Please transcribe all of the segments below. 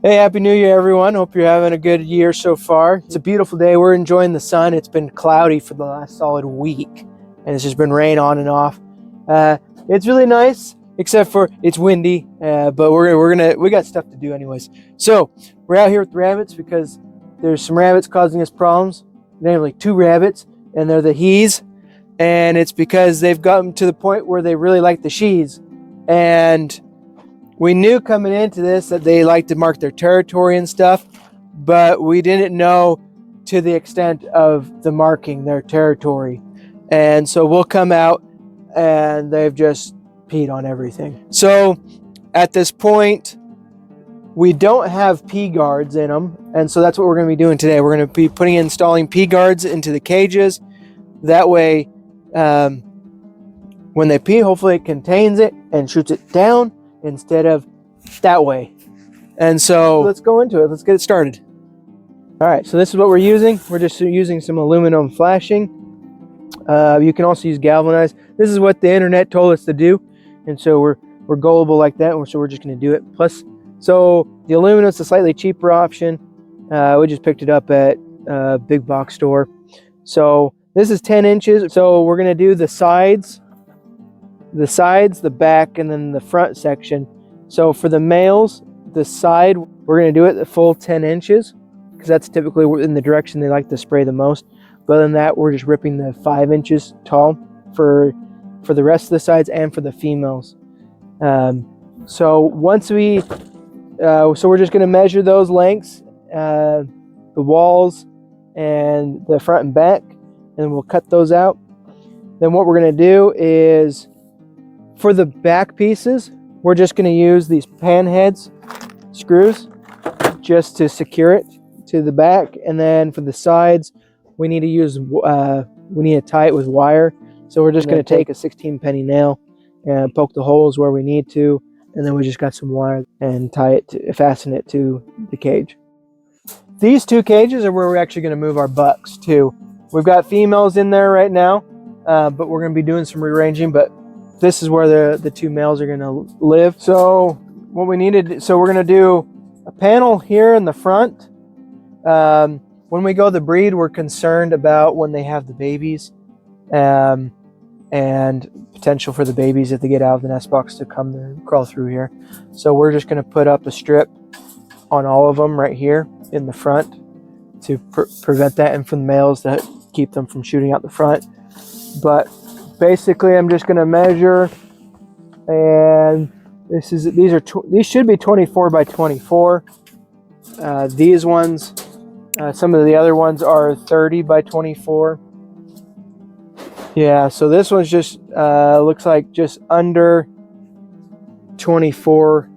Hey, Happy New Year, everyone. Hope you're having a good year so far. It's a beautiful day. We're enjoying the sun. It's been cloudy for the last solid week, and it's just been rain on and off. It's really nice, except for it's windy, but we got stuff to do anyways. So we're out here with the rabbits because there's some rabbits causing us problems, namely 2 rabbits, and they're the he's, and it's because they've gotten to the point where they really like the she's, and we knew coming into this that they like to mark their territory and stuff, but we didn't know to the extent of the marking their territory. And so we'll come out and they've just peed on everything. So at this point, we don't have pee guards in them. And so that's what we're going to be doing today. We're going to be installing pee guards into the cages. That way, when they pee, hopefully it contains it and shoots it down instead of that way. And so let's go into it. Let's get it started. All right, so this is what we're using. We're just using some aluminum flashing. You can also use galvanized. This is what the internet told us to do, and so we're gullible like that, so we're just going to do it. Plus, so the aluminum is a slightly cheaper option. We just picked it up at a big box store. So this is 10 inches. So we're going to do the sides, the back, and then the front section. So for the males, the side, we're going to do it the full 10 inches because that's typically in the direction they like to spray the most. But other than that, we're just ripping the 5 inches tall for the rest of the sides and for the females. So once we, so we're just going to measure those lengths, the walls and the front and back, and we'll cut those out. Then what we're going to do is, for the back pieces, we're just going to use these pan heads screws just to secure it to the back. And then for the sides, we need to tie it with wire. So we're just going to take a 16 penny nail and poke the holes where we need to. And then we just got some wire and fasten it to the cage. These 2 cages are where we're actually going to move our bucks to. We've got females in there right now, but we're going to be doing some rearranging, but this is where the 2 males are going to live. So what we needed, so we're going to do a panel here in the front. When we go the breed, we're concerned about when they have the babies, and potential for the babies if they get out of the nest box to come and crawl through here. So we're just going to put up a strip on all of them right here in the front to prevent that, and for the males to keep them from shooting out the front. But basically, I'm just going to measure, and these should be 24 by 24. These ones, some of the other ones are 30 by 24. Yeah, so this one's just looks like just under 24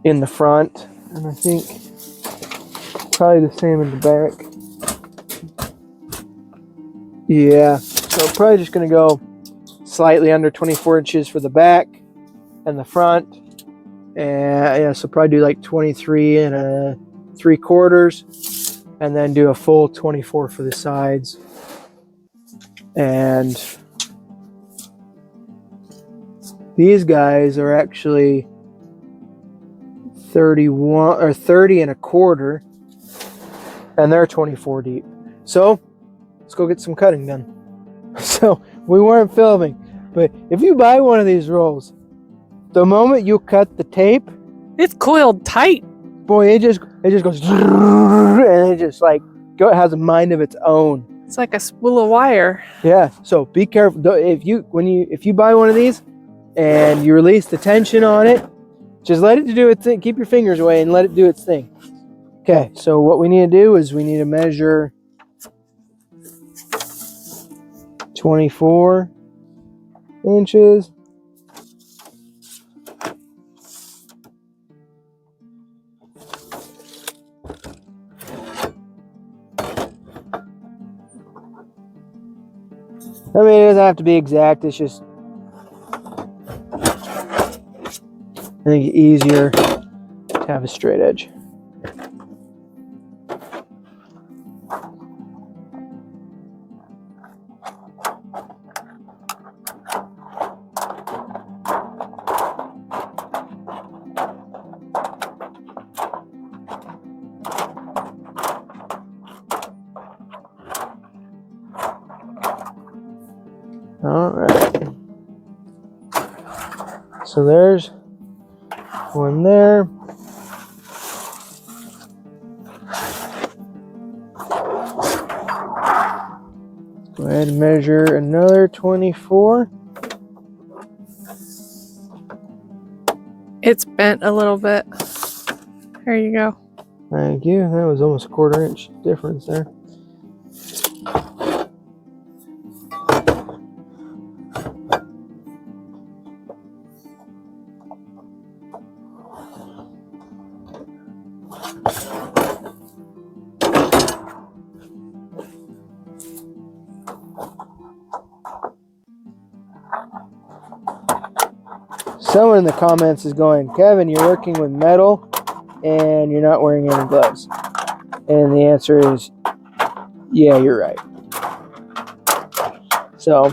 in the front, and I think probably the same in the back. Yeah, so probably just going to go slightly under 24 inches for the back and the front. And yeah, so probably do like 23 and 3/4, and then do a full 24 for the sides. And these guys are actually 31 or 30 1/4, and they're 24 deep. So let's go get some cutting done. So we weren't filming, but if you buy one of these rolls, the moment you cut the tape, it's coiled tight. Boy, it just goes, and it just like has a mind of its own. It's like a spool of wire. Yeah. So be careful if you buy one of these and you release the tension on it, just let it do its thing. Keep your fingers away and let it do its thing. Okay. So what we need to do is we need to measure 24 inches. I mean, it doesn't have to be exact. It's just, I think, easier to have a straight edge. All right. So there's one there. Go ahead and measure another 24. It's bent a little bit. There you go. Thank you. That was almost a 1/4 inch difference there. Someone in the comments is going, Kevin, you're working with metal and you're not wearing any gloves. And the answer is, yeah, you're right. So,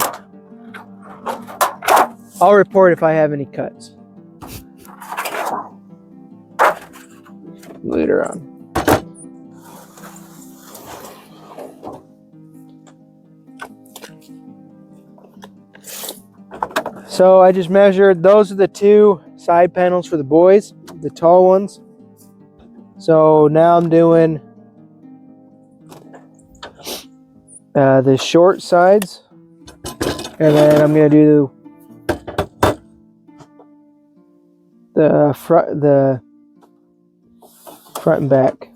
I'll report if I have any cuts later on. So I just measured, those are the 2 side panels for the boys, the tall ones. So now I'm doing the short sides, and then I'm going to do the front and back.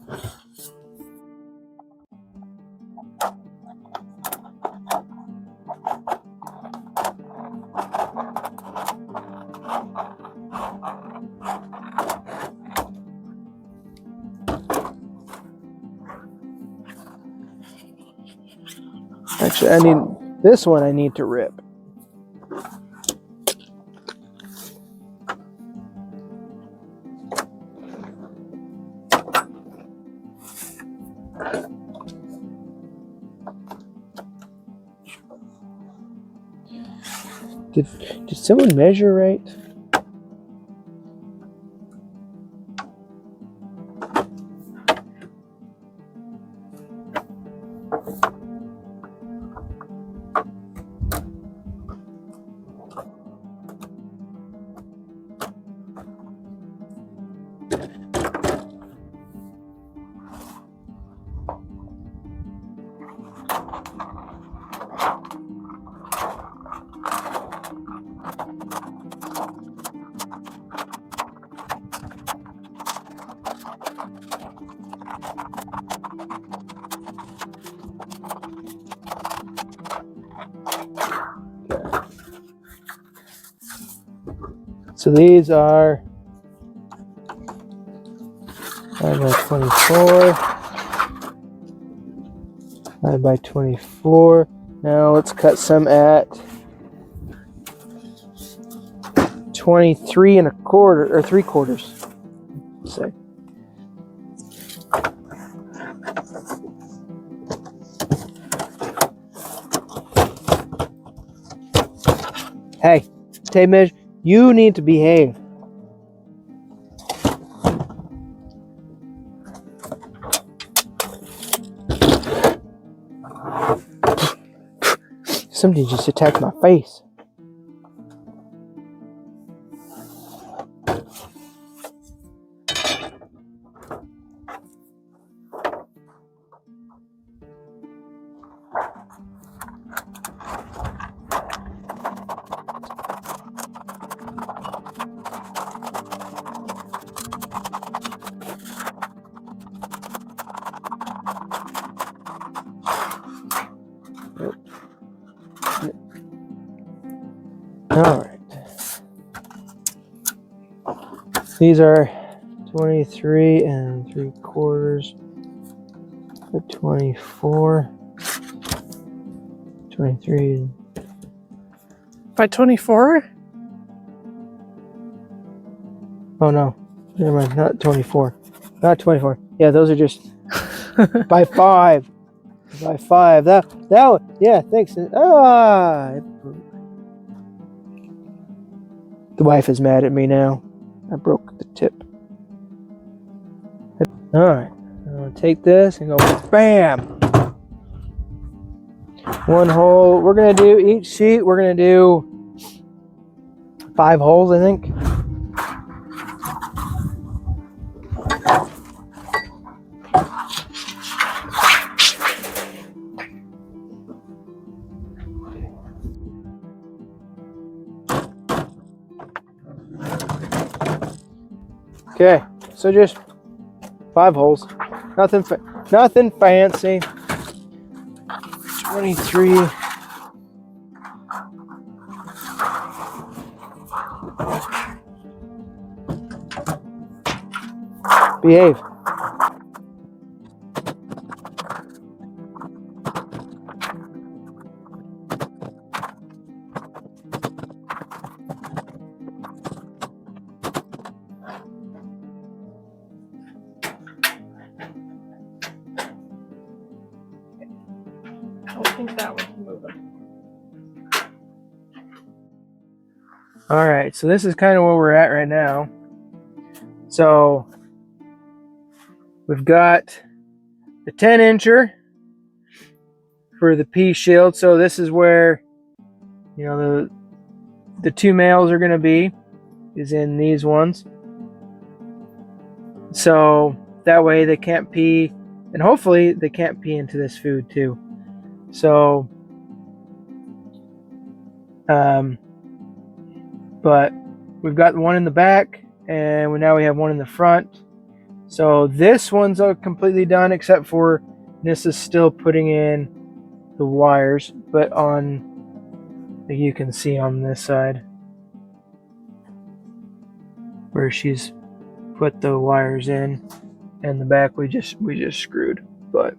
Actually, I need this one. I need to rip. Did someone measure right? So these are 5 by 24. 5 by 24. Now let's cut some at 23 1/4 or 3/4. Let's say. Hey, tape measure. You need to behave. Somebody just attacked my face. All right. These are 23 3/4. 24. 23. By 24? Oh no. Never mind. Not 24. Not 24. Yeah, those are just by 5. By 5. That one. Yeah, thanks. The wife is mad at me now. I broke the tip. Alright. I'm going to take this and go BAM! 1 hole. We're gonna do each sheet. We're gonna do 5 holes, I think. Okay, so just 5 holes. Nothing fancy. 23. Behave. I don't think that one's moving. All right, so this is kind of where we're at right now. So we've got the 10-incher for the pea shield. So this is where, you know, the 2 males are going to be, is in these ones. So that way they can't pee, and hopefully they can't pee into this food too. So, but we've got one in the back, and now we have one in the front. So this one's completely done, except for this is still putting in the wires, but you can see on this side where she's put the wires in, and the back we just screwed. But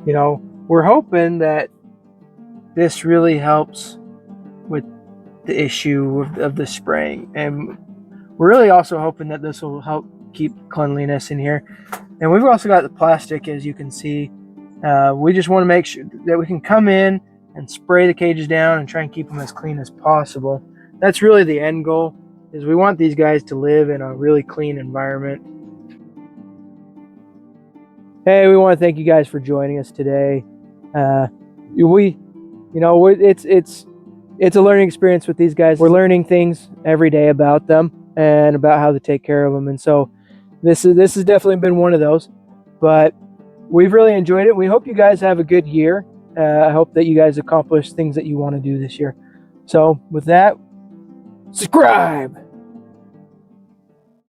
you know, we're hoping that this really helps with the issue of the spraying, and we're really also hoping that this will help keep cleanliness in here. And we've also got the plastic, as you can see. We just want to make sure that we can come in and spray the cages down and try and keep them as clean as possible. That's really the end goal, is we want these guys to live in a really clean environment. Hey, we want to thank you guys for joining us today. It's a learning experience with these guys. We're learning things every day about them and about how to take care of them. And so this has definitely been one of those, but we've really enjoyed it. We hope you guys have a good year. I hope that you guys accomplish things that you want to do this year. So with that, subscribe.